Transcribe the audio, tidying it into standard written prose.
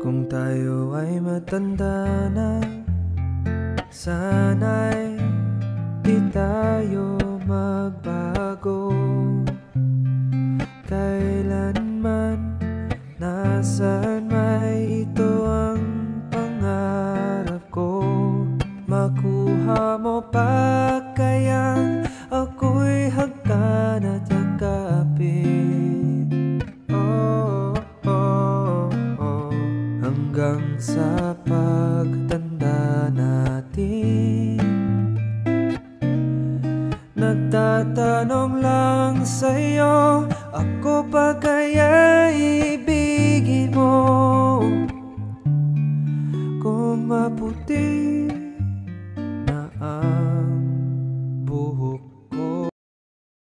Kung tayo ay matanda na, sana'y di tayo magbago. Kailanman, nasaan may ito ang pangarap ko. Makuha mo pa kayang ako'y hagkan at yakapin? Oh, oh, oh. Hanggang sa pagtanda natin, nagtatanong lang sa'yo, ako pa kaya ibigin mo? Kung maputi